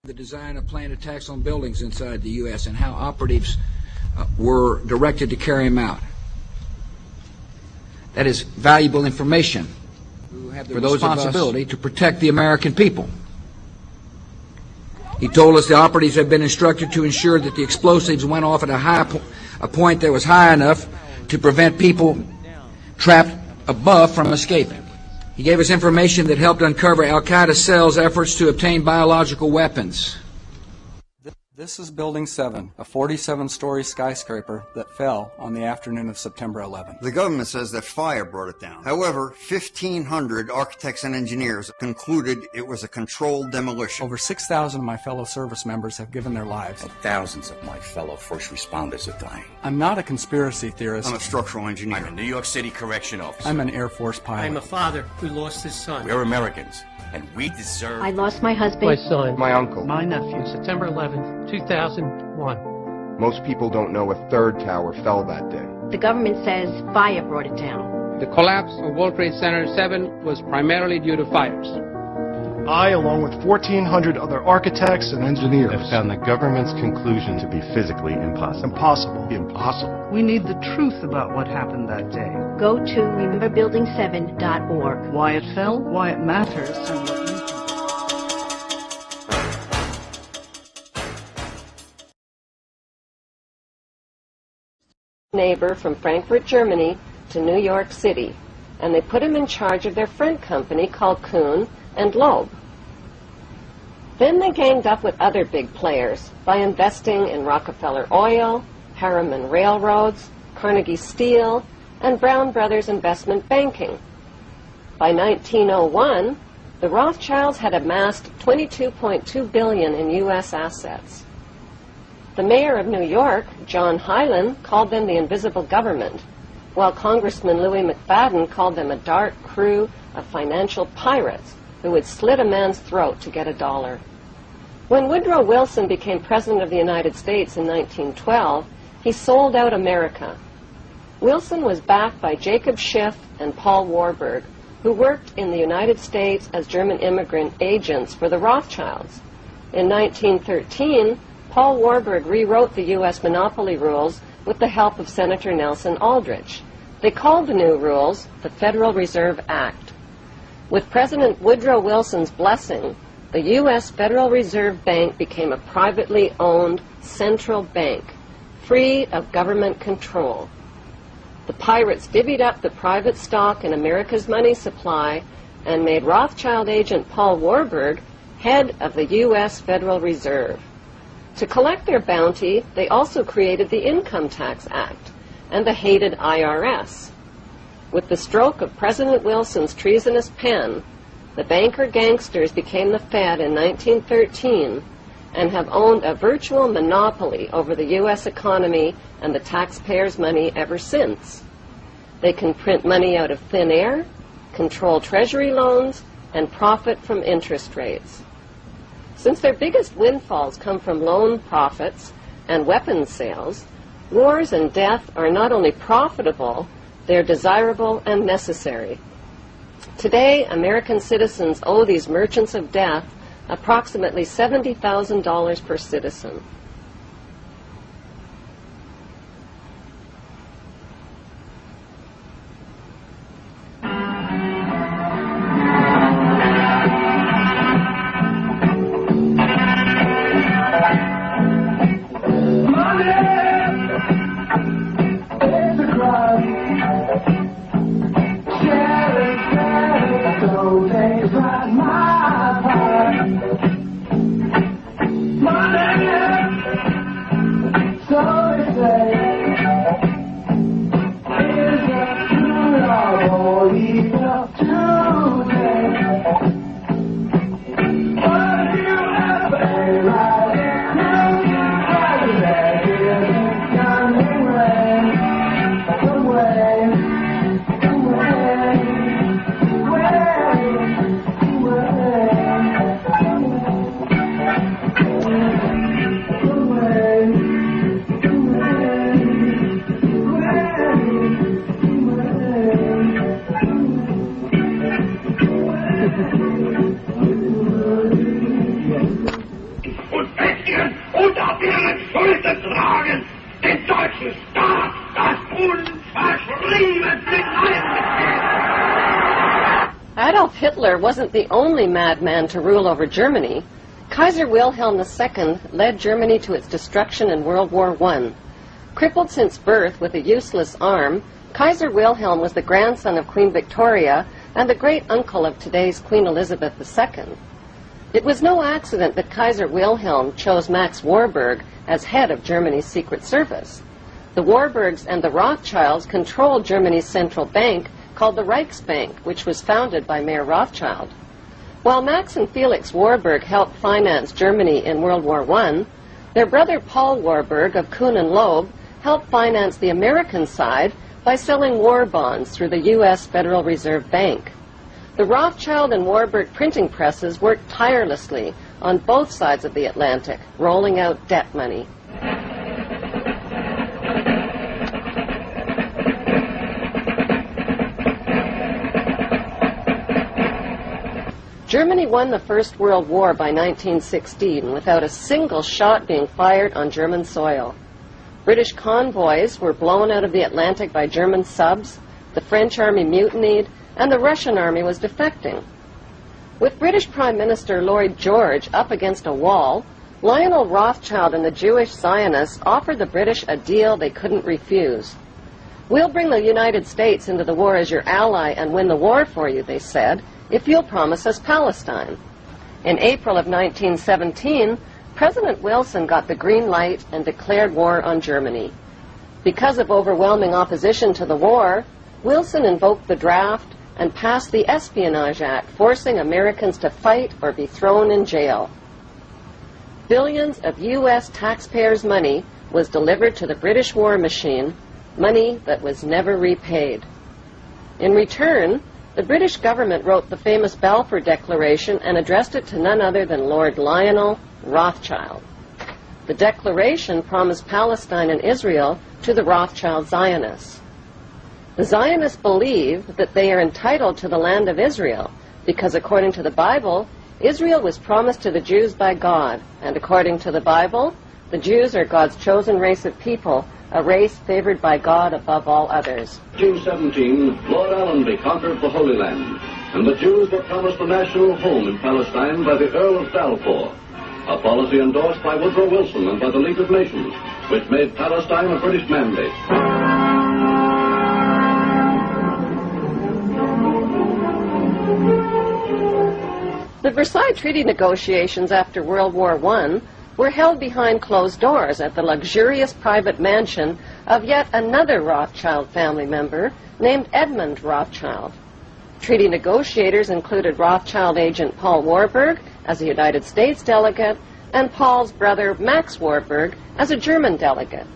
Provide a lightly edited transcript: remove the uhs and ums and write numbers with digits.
The design of planned attacks on buildings inside the U.S. and how operatives were directed to carry them out. That is valuable information for those responsibility to protect the American people. He told us the operatives had been instructed to ensure that the explosives went off at a point that was high enough to prevent people trapped above from escaping. He gave us information that helped uncover Al-Qaeda cells' efforts to obtain biological weapons. This is Building 7, a 47-story skyscraper that fell on the afternoon of September 11th. The government says that fire brought it down. However, 1,500 architects and engineers concluded it was a controlled demolition. Over 6,000 of my fellow service members have given their lives. And thousands of my fellow first responders are dying. I'm not a conspiracy theorist. I'm a structural engineer. I'm a New York City correction officer. I'm an Air Force pilot. I'm a father who lost his son. We're Americans, and we deserve... I lost my husband. My son. My uncle. My nephew. September 11th, 2001. Most people don't know a third tower fell that day. The government says fire brought it down. The collapse of World Trade Center 7 was primarily due to fires. I, along with 1,400 other architects and engineers, have found the government's conclusion to be physically impossible. Impossible. We need the truth about what happened that day. Go to rememberbuilding7.org. Why it fell, why it matters, and what you can do. Neighbor from Frankfurt, Germany to New York City, and they put him in charge of their friend company called Kuhn and Loeb. Then they ganged up with other big players by investing in Rockefeller Oil, Harriman Railroads, Carnegie Steel, and Brown Brothers Investment Banking. By 1901, the Rothschilds had amassed $22.2 billion in U.S. assets. The mayor of New York, John Hylan, called them the invisible government, while Congressman Louis McFadden called them a dark crew of financial pirates who would slit a man's throat to get a dollar. When Woodrow Wilson became President of the United States in 1912, he sold out America. Wilson was backed by Jacob Schiff and Paul Warburg, who worked in the United States as German immigrant agents for the Rothschilds. In 1913, Paul Warburg rewrote the U.S. monopoly rules with the help of Senator Nelson Aldrich. They called the new rules the Federal Reserve Act. With President Woodrow Wilson's blessing, the U.S. Federal Reserve Bank became a privately owned central bank, free of government control. The pirates divvied up the private stock in America's money supply and made Rothschild agent Paul Warburg head of the U.S. Federal Reserve. To collect their bounty, they also created the Income Tax Act and the hated IRS. With the stroke of President Wilson's treasonous pen, the banker gangsters became the Fed in 1913 and have owned a virtual monopoly over the U.S. economy and the taxpayers' money ever since. They can print money out of thin air, control treasury loans, and profit from interest rates. Since their biggest windfalls come from loan profits and weapons sales, wars and death are not only profitable, they're desirable and necessary. Today, American citizens owe these merchants of death approximately $70,000 per citizen. Money ihren Schultern tragen, den deutschen Staat, das unverschrieben Adolf Hitler wasn't the only madman to rule over Germany. Kaiser Wilhelm II led Germany to its destruction in World War I. Crippled since birth with a useless arm, Kaiser Wilhelm was the grandson of Queen Victoria and the great-uncle of today's Queen Elizabeth II. It was no accident that Kaiser Wilhelm chose Max Warburg as head of Germany's Secret Service. The Warburgs and the Rothschilds controlled Germany's central bank called the Reichsbank, which was founded by Mayer Rothschild. While Max and Felix Warburg helped finance Germany in World War I, their brother Paul Warburg of Kuhn and Loeb helped finance the American side by selling war bonds through the U.S. Federal Reserve Bank. The Rothschild and Warburg printing presses worked tirelessly on both sides of the Atlantic, rolling out debt money. Germany won the First World War by 1916 without a single shot being fired on German soil. British convoys were blown out of the Atlantic by German subs, the French army mutinied, and the Russian army was defecting. With British Prime Minister Lloyd George up against a wall, Lionel Rothschild and the Jewish Zionists offered the British a deal they couldn't refuse. "We'll bring the United States into the war as your ally and win the war for you," they said, "if you'll promise us Palestine." In April of 1917, President Wilson got the green light and declared war on Germany. Because of overwhelming opposition to the war, Wilson invoked the draft and passed the Espionage Act, forcing Americans to fight or be thrown in jail. Billions of U.S. taxpayers' money was delivered to the British war machine, money that was never repaid. In return, the British government wrote the famous Balfour Declaration and addressed it to none other than Lord Lionel Rothschild. The declaration promised Palestine and Israel to the Rothschild Zionists. The Zionists believe that they are entitled to the land of Israel because, according to the Bible, Israel was promised to the Jews by God, and according to the Bible, the Jews are God's chosen race of people, a race favored by God above all others. 1817, Lord Allenby conquered the Holy Land, and the Jews were promised a national home in Palestine by the Earl of Balfour, a policy endorsed by Woodrow Wilson and by the League of Nations, which made Palestine a British mandate. The Versailles Treaty negotiations after World War I were held behind closed doors at the luxurious private mansion of yet another Rothschild family member named Edmund Rothschild. Treaty negotiators included Rothschild agent Paul Warburg as a United States delegate and Paul's brother Max Warburg as a German delegate.